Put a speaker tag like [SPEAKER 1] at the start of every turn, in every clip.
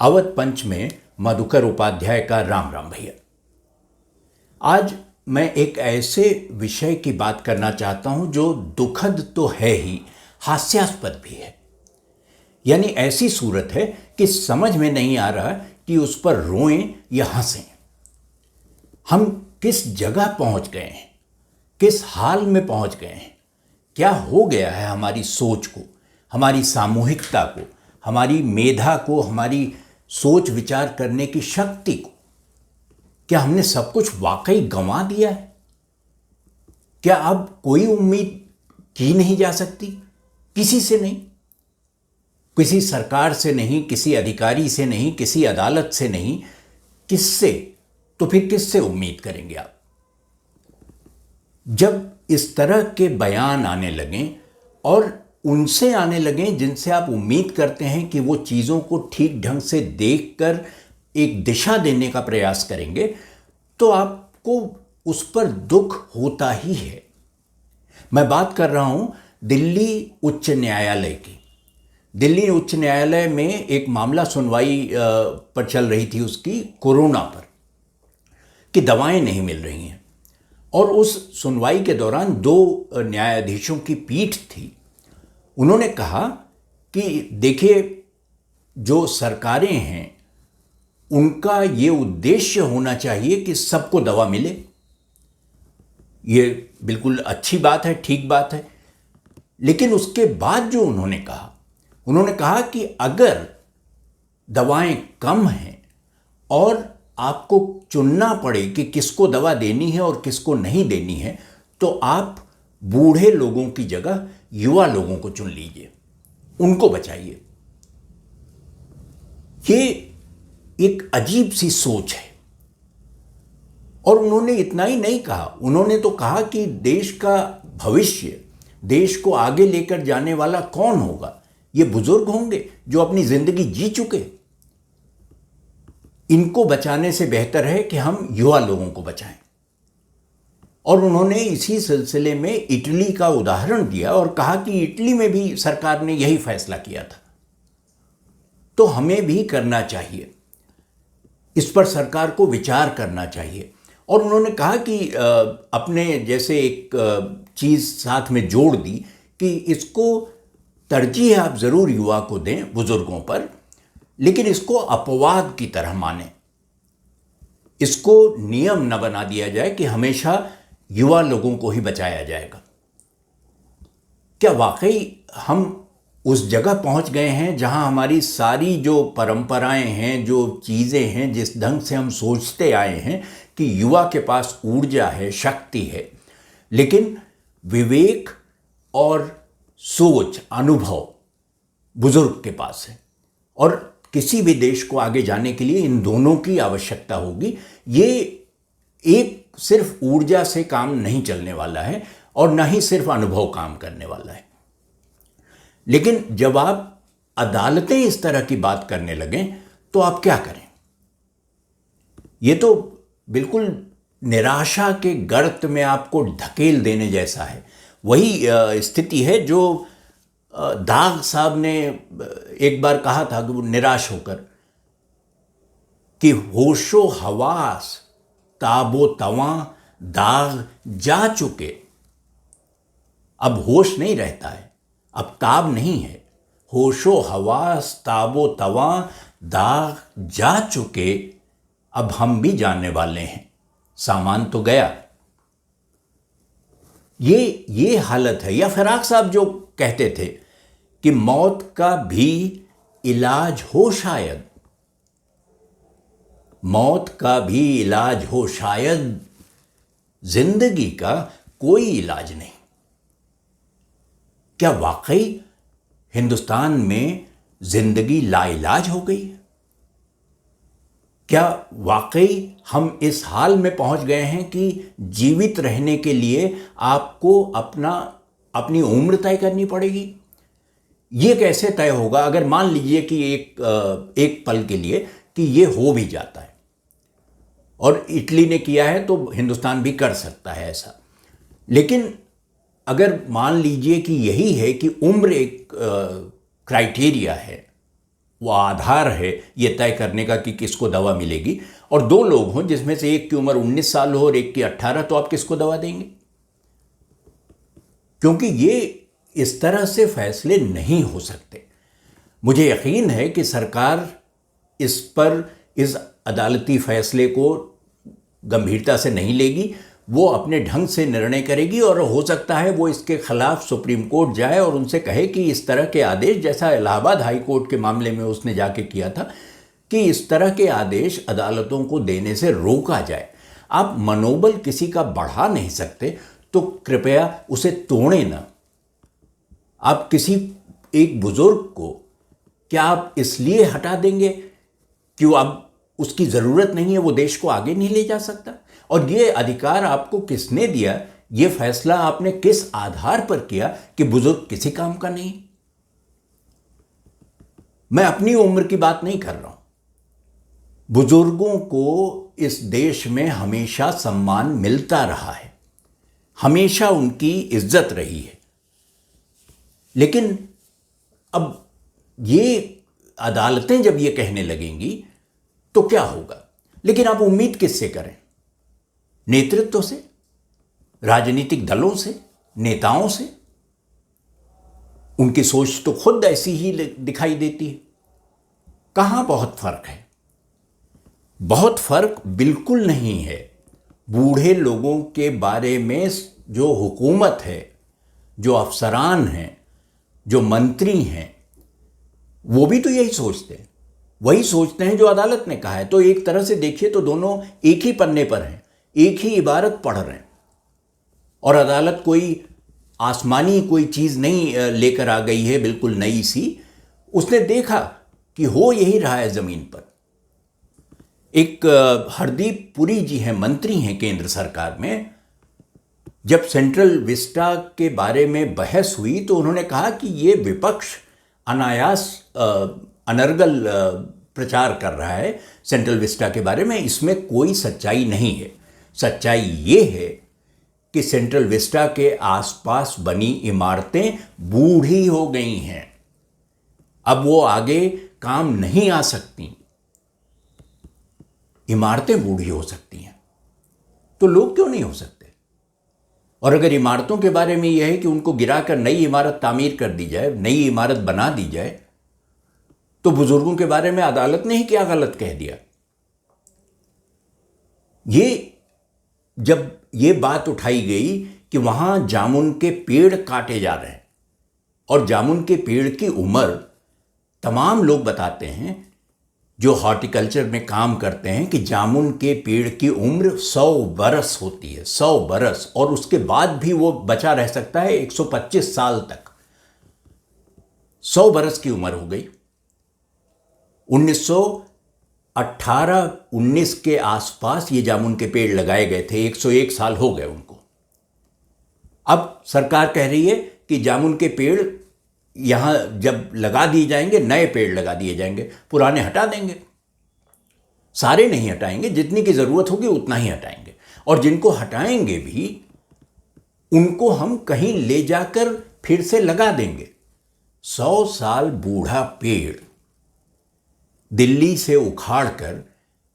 [SPEAKER 1] अवध पंच में मधुकर उपाध्याय का राम राम भैया। आज मैं एक ऐसे विषय की बात करना चाहता हूं जो दुखद तो है ही, हास्यास्पद भी है। यानी ऐसी सूरत है कि समझ में नहीं आ रहा कि उस पर रोएं या हंसें। हम किस जगह पहुंच गए हैं, किस हाल में पहुंच गए हैं, क्या हो गया है हमारी सोच को, हमारी सामूहिकता को, हमारी मेधा को, हमारी सोच विचार करने की शक्ति को। क्या हमने सब कुछ वाकई गंवा दिया है? क्या अब कोई उम्मीद की नहीं जा सकती? किसी से नहीं, किसी सरकार से नहीं, किसी अधिकारी से नहीं, किसी अदालत से नहीं। किससे? तो फिर किससे उम्मीद करेंगे आप? जब इस तरह के बयान आने लगें और उनसे आने लगें जिनसे आप उम्मीद करते हैं कि वो चीज़ों को ठीक ढंग से देखकर एक दिशा देने का प्रयास करेंगे, तो आपको उस पर दुख होता ही है। मैं बात कर रहा हूं दिल्ली उच्च न्यायालय की। दिल्ली उच्च न्यायालय में एक मामला सुनवाई पर चल रही थी, उसकी कोरोना पर, कि दवाएं नहीं मिल रही हैं। और उस सुनवाई के दौरान दो न्यायाधीशों की पीठ थी। उन्होंने कहा कि देखिए, जो सरकारें हैं उनका ये उद्देश्य होना चाहिए कि सबको दवा मिले। ये बिल्कुल अच्छी बात है, ठीक बात है। लेकिन उसके बाद जो उन्होंने कहा कि अगर दवाएं कम हैं और आपको चुनना पड़े कि किसको दवा देनी है और किसको नहीं देनी है, तो आप बूढ़े लोगों की जगह युवा लोगों को चुन लीजिए, उनको बचाइए। ये एक अजीब सी सोच है। और उन्होंने इतना ही नहीं कहा, उन्होंने तो कहा कि देश का भविष्य, देश को आगे लेकर जाने वाला कौन होगा? ये बुजुर्ग होंगे जो अपनी जिंदगी जी चुके। इनको बचाने से बेहतर है कि हम युवा लोगों को बचाएं। और उन्होंने इसी सिलसिले में इटली का उदाहरण दिया और कहा कि इटली में भी सरकार ने यही फैसला किया था, तो हमें भी करना चाहिए। इस पर सरकार को विचार करना चाहिए। और उन्होंने कहा कि अपने जैसे एक चीज़ साथ में जोड़ दी कि इसको तरजीह आप ज़रूर युवा को दें, बुजुर्गों पर, लेकिन इसको अपवाद की तरह मानें। इसको नियम न बना दिया जाए कि हमेशा युवा लोगों को ही बचाया जाएगा। क्या वाकई हम उस जगह पहुंच गए हैं जहां हमारी सारी जो परंपराएं हैं, जो चीज़ें हैं, जिस ढंग से हम सोचते आए हैं कि युवा के पास ऊर्जा है, शक्ति है, लेकिन विवेक और सोच, अनुभव बुजुर्ग के पास है। और किसी भी देश को आगे जाने के लिए इन दोनों की आवश्यकता होगी। ये एक सिर्फ ऊर्जा से काम नहीं चलने वाला है और ना ही सिर्फ अनुभव काम करने वाला है। लेकिन जब आप अदालतें इस तरह की बात करने लगें तो आप क्या करें? ये तो बिल्कुल निराशा के गर्त में आपको ढकेल देने जैसा है। वही स्थिति है जो दाग साहब ने एक बार कहा था कि वो निराश होकर कि होशो हवास ताबो तवां दाग जा चुके। अब होश नहीं रहता है, अब ताब नहीं है। होशो हवास ताबो तवां दाग जा चुके, अब हम भी जाने वाले हैं, सामान तो गया। ये हालत है। या फराक साहब जो कहते थे कि मौत का भी इलाज हो शायद, मौत का भी इलाज हो शायद, जिंदगी का कोई इलाज नहीं। क्या वाकई हिंदुस्तान में जिंदगी लाइलाज हो गई है? क्या वाकई हम इस हाल में पहुंच गए हैं कि जीवित रहने के लिए आपको अपनी उम्र तय करनी पड़ेगी? ये कैसे तय होगा अगर मान लीजिए कि एक पल के लिए कि ये हो भी जाता है, और इटली ने किया है तो हिंदुस्तान भी कर सकता है ऐसा। लेकिन अगर मान लीजिए कि यही है कि उम्र एक क्राइटेरिया है, वो आधार है ये तय करने का कि किसको दवा मिलेगी, और दो लोग हों जिसमें से एक की उम्र 19 साल हो और एक की 18, तो आप किसको दवा देंगे? क्योंकि ये इस तरह से फैसले नहीं हो सकते। मुझे यकीन है कि सरकार इस पर, इस अदालती फैसले को गंभीरता से नहीं लेगी। वो अपने ढंग से निर्णय करेगी और हो सकता है वो इसके खिलाफ सुप्रीम कोर्ट जाए और उनसे कहे कि इस तरह के आदेश, जैसा इलाहाबाद हाई कोर्ट के मामले में उसने जाके किया था, कि इस तरह के आदेश अदालतों को देने से रोका जाए। आप मनोबल किसी का बढ़ा नहीं सकते तो कृपया उसे तोड़ें ना। आप किसी एक बुजुर्ग को क्या आप इसलिए हटा देंगे कि वो अब उसकी ज़रूरत नहीं है, वो देश को आगे नहीं ले जा सकता? और ये अधिकार आपको किसने दिया? ये फैसला आपने किस आधार पर किया कि बुजुर्ग किसी काम का नहीं? मैं अपनी उम्र की बात नहीं कर रहा हूं। बुजुर्गों को इस देश में हमेशा सम्मान मिलता रहा है, हमेशा उनकी इज्जत रही है। लेकिन अब ये अदालतें जब ये कहने लगेंगी तो क्या होगा? लेकिन आप उम्मीद किससे करें? नेतृत्व से, राजनीतिक दलों से, नेताओं से? उनकी सोच तो खुद ऐसी ही दिखाई देती है। कहां बहुत फर्क है? बहुत फर्क बिल्कुल नहीं है। बूढ़े लोगों के बारे में जो हुकूमत है, जो अफसरान हैं, जो मंत्री हैं, वो भी तो यही सोचते हैं, वही सोचते हैं जो अदालत ने कहा है। तो एक तरह से देखिए तो दोनों एक ही पन्ने पर हैं, एक ही इबारत पढ़ रहे हैं। और अदालत कोई आसमानी कोई चीज़ नहीं लेकर आ गई है, बिल्कुल नई सी। उसने देखा कि हो यही रहा है ज़मीन पर। एक हरदीप पुरी जी हैं, मंत्री हैं केंद्र सरकार में। जब सेंट्रल विस्टा के बारे में बहस हुई तो उन्होंने कहा कि ये विपक्ष अनायास अनर्गल प्रचार कर रहा है सेंट्रल विस्टा के बारे में, इसमें कोई सच्चाई नहीं है। सच्चाई ये है कि सेंट्रल विस्टा के आसपास बनी इमारतें बूढ़ी हो गई हैं, अब वो आगे काम नहीं आ सकती। इमारतें बूढ़ी हो सकती हैं तो लोग क्यों नहीं हो सकते? और अगर इमारतों के बारे में यह है कि उनको गिराकर नई इमारत तामीर कर दी जाए, नई इमारत बना दी जाए, तो बुजुर्गों के बारे में अदालत ने ही क्या गलत कह दिया? जब ये बात उठाई गई कि वहां जामुन के पेड़ काटे जा रहे हैं, और जामुन के पेड़ की उम्र, तमाम लोग बताते हैं जो हॉर्टिकल्चर में काम करते हैं कि जामुन के पेड़ की उम्र 100 बरस होती है, 100 बरस, और उसके बाद भी वो बचा रह सकता है 125 साल तक। 100 बरस की उम्र हो गई। 1918-19 के आसपास ये जामुन के पेड़ लगाए गए थे, 101 साल हो गए उनको। अब सरकार कह रही है कि जामुन के पेड़ यहां जब लगा दिए जाएंगे, नए पेड़ लगा दिए जाएंगे, पुराने हटा देंगे। सारे नहीं हटाएंगे, जितनी की जरूरत होगी उतना ही हटाएंगे। और जिनको हटाएंगे भी उनको हम कहीं ले जाकर फिर से लगा देंगे। 100 साल बूढ़ा पेड़ दिल्ली से उखाड़कर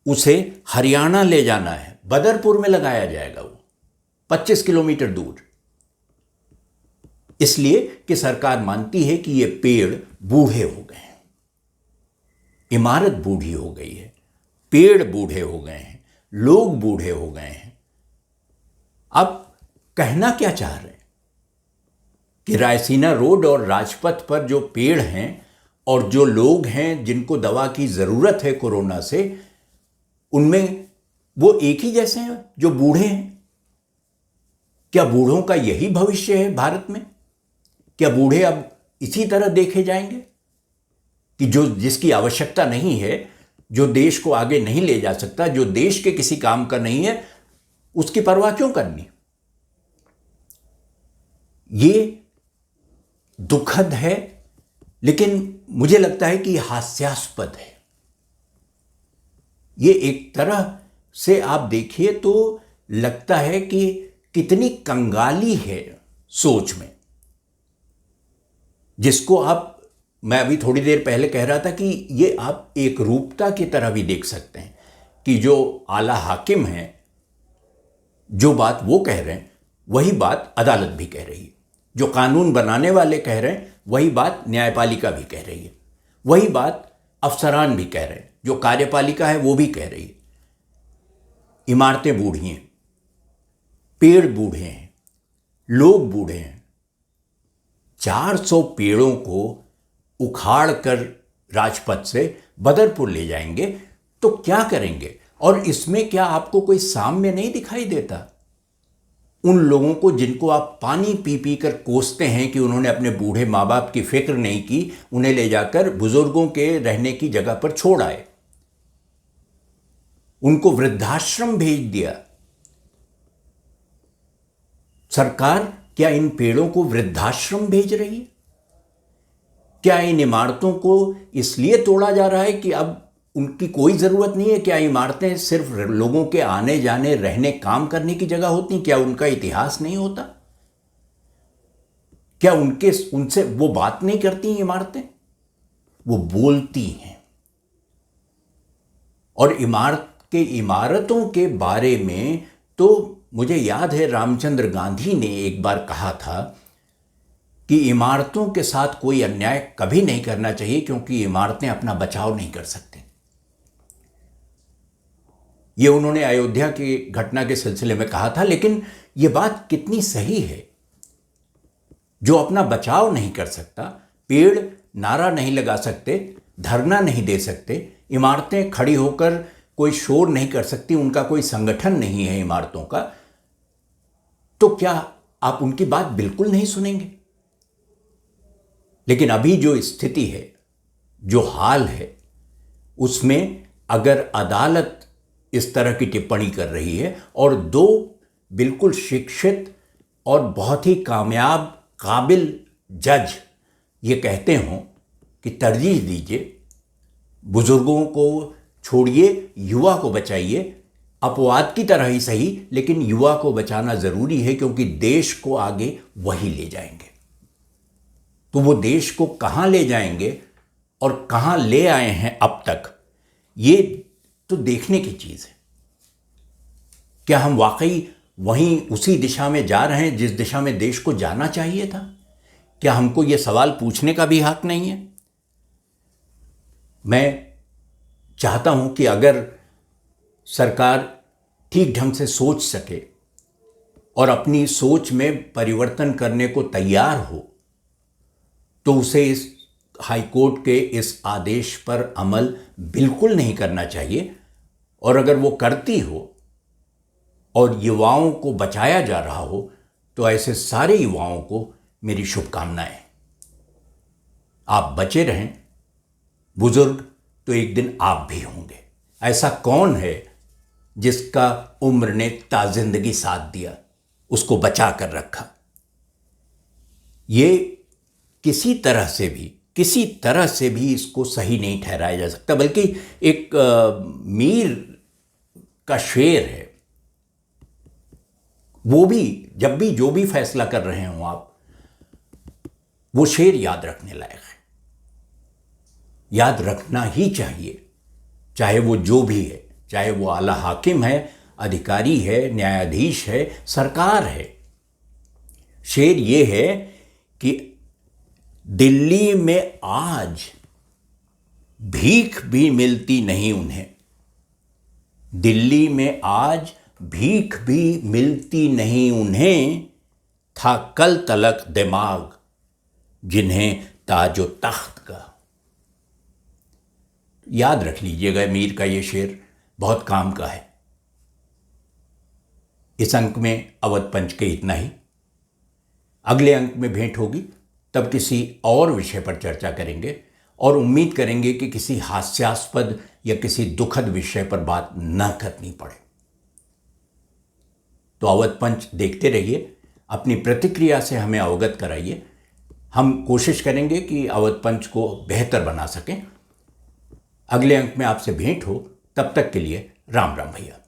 [SPEAKER 1] उसे हरियाणा ले जाना है, बदरपुर में लगाया जाएगा, वो 25 किलोमीटर दूर। इसलिए कि सरकार मानती है कि ये पेड़ बूढ़े हो गए हैं, इमारत बूढ़ी हो गई है, पेड़ बूढ़े हो गए हैं, लोग बूढ़े हो गए हैं। अब कहना क्या चाह रहे हैं कि रायसीना रोड और राजपथ पर जो पेड़ हैं और जो लोग हैं जिनको दवा की जरूरत है कोरोना से, उनमें वो एक ही जैसे हैं जो बूढ़े हैं? क्या बूढ़ों का यही भविष्य है भारत में? क्या बूढ़े अब इसी तरह देखे जाएंगे कि जो जिसकी आवश्यकता नहीं है, जो देश को आगे नहीं ले जा सकता, जो देश के किसी काम का नहीं है, उसकी परवाह क्यों करनी? ये दुखद है, लेकिन मुझे लगता है कि हास्यास्पद है। ये एक तरह से आप देखिए तो लगता है कि कितनी कंगाली है सोच में, जिसको आप मैं अभी थोड़ी देर पहले कह रहा था कि ये आप एक रूपता की तरह भी देख सकते हैं कि जो आला हाकिम हैं, जो बात वो कह रहे हैं वही बात अदालत भी कह रही है, जो कानून बनाने वाले कह रहे हैं वही बात न्यायपालिका भी कह रही है, वही बात अफसरान भी कह रहे हैं, जो कार्यपालिका है वो भी कह रही है। इमारतें बूढ़ी हैं, पेड़ बूढ़े हैं, लोग बूढ़े हैं। 400 पेड़ों को उखाड़ कर राजपथ से बदरपुर ले जाएंगे तो क्या करेंगे? और इसमें क्या आपको कोई साम्य नहीं दिखाई देता? उन लोगों को जिनको आप पानी पी पी कर कोसते हैं कि उन्होंने अपने बूढ़े माँ बाप की फिक्र नहीं की, उन्हें ले जाकर बुजुर्गों के रहने की जगह पर छोड़ आए, उनको वृद्धाश्रम भेज दिया। सरकार क्या इन पेड़ों को वृद्धाश्रम भेज रही है? क्या इन इमारतों को इसलिए तोड़ा जा रहा है कि अब उनकी कोई ज़रूरत नहीं है? क्या इमारतें सिर्फ लोगों के आने जाने, रहने, काम करने की जगह होती? क्या उनका इतिहास नहीं होता? क्या उनसे वो बात नहीं करती इमारतें? वो बोलती हैं। और इमारतों के बारे में तो मुझे याद है रामचंद्र गांधी ने एक बार कहा था कि इमारतों के साथ कोई अन्याय कभी नहीं करना चाहिए क्योंकि इमारतें अपना बचाव नहीं कर सकती। ये उन्होंने अयोध्या की घटना के सिलसिले में कहा था, लेकिन ये बात कितनी सही है। जो अपना बचाव नहीं कर सकता, पेड़ नारा नहीं लगा सकते, धरना नहीं दे सकते, इमारतें खड़ी होकर कोई शोर नहीं कर सकती, उनका कोई संगठन नहीं है इमारतों का, तो क्या आप उनकी बात बिल्कुल नहीं सुनेंगे? लेकिन अभी जो स्थिति है, जो हाल है, उसमें अगर अदालत इस तरह की टिप्पणी कर रही है और दो बिल्कुल शिक्षित और बहुत ही कामयाब, काबिल जज ये कहते हों कि तरजीह दीजिए, बुजुर्गों को छोड़िए, युवा को बचाइए, अपवाद की तरह ही सही, लेकिन युवा को बचाना ज़रूरी है क्योंकि देश को आगे वही ले जाएंगे। तो वो देश को कहाँ ले जाएंगे और कहाँ ले आए हैं अब तक, ये तो देखने की चीज़ है। क्या हम वाकई वहीं उसी दिशा में जा रहे हैं जिस दिशा में देश को जाना चाहिए था? क्या हमको ये सवाल पूछने का भी हक नहीं है? मैं चाहता हूं कि अगर सरकार ठीक ढंग से सोच सके और अपनी सोच में परिवर्तन करने को तैयार हो तो उसे इस हाईकोर्ट के इस आदेश पर अमल बिल्कुल नहीं करना चाहिए। और अगर वो करती हो और युवाओं को बचाया जा रहा हो तो ऐसे सारे युवाओं को मेरी शुभकामनाएं। आप बचे रहें, बुजुर्ग तो एक दिन आप भी होंगे। ऐसा कौन है जिसका उम्र ने ताजिंदगी साथ दिया, उसको बचा कर रखा? ये किसी तरह से भी इसको सही नहीं ठहराया जा सकता। बल्कि एक मीर का शेर है, वो भी जब भी जो भी फैसला कर रहे हो आप, वो शेर याद रखने लायक है। याद रखना ही चाहिए, चाहे वो जो भी है, चाहे वो आला हाकिम है, अधिकारी है, न्यायाधीश है, सरकार है। शेर ये है कि दिल्ली में आज भीख भी मिलती नहीं उन्हें, दिल्ली में आज भीख भी मिलती नहीं उन्हें, था कल तलक दिमाग जिन्हें ताजो तख्त का। याद रख लीजिएगा, मीर का ये शेर बहुत काम का है। इस अंक में अवध पंच के इतना ही। अगले अंक में भेंट होगी, तब किसी और विषय पर चर्चा करेंगे और उम्मीद करेंगे कि किसी हास्यास्पद या किसी दुखद विषय पर बात न करनी पड़े। तो अवध पंच देखते रहिए, अपनी प्रतिक्रिया से हमें अवगत कराइए। हम कोशिश करेंगे कि अवध पंच को बेहतर बना सकें। अगले अंक में आपसे भेंट हो, तब तक के लिए राम राम भैया।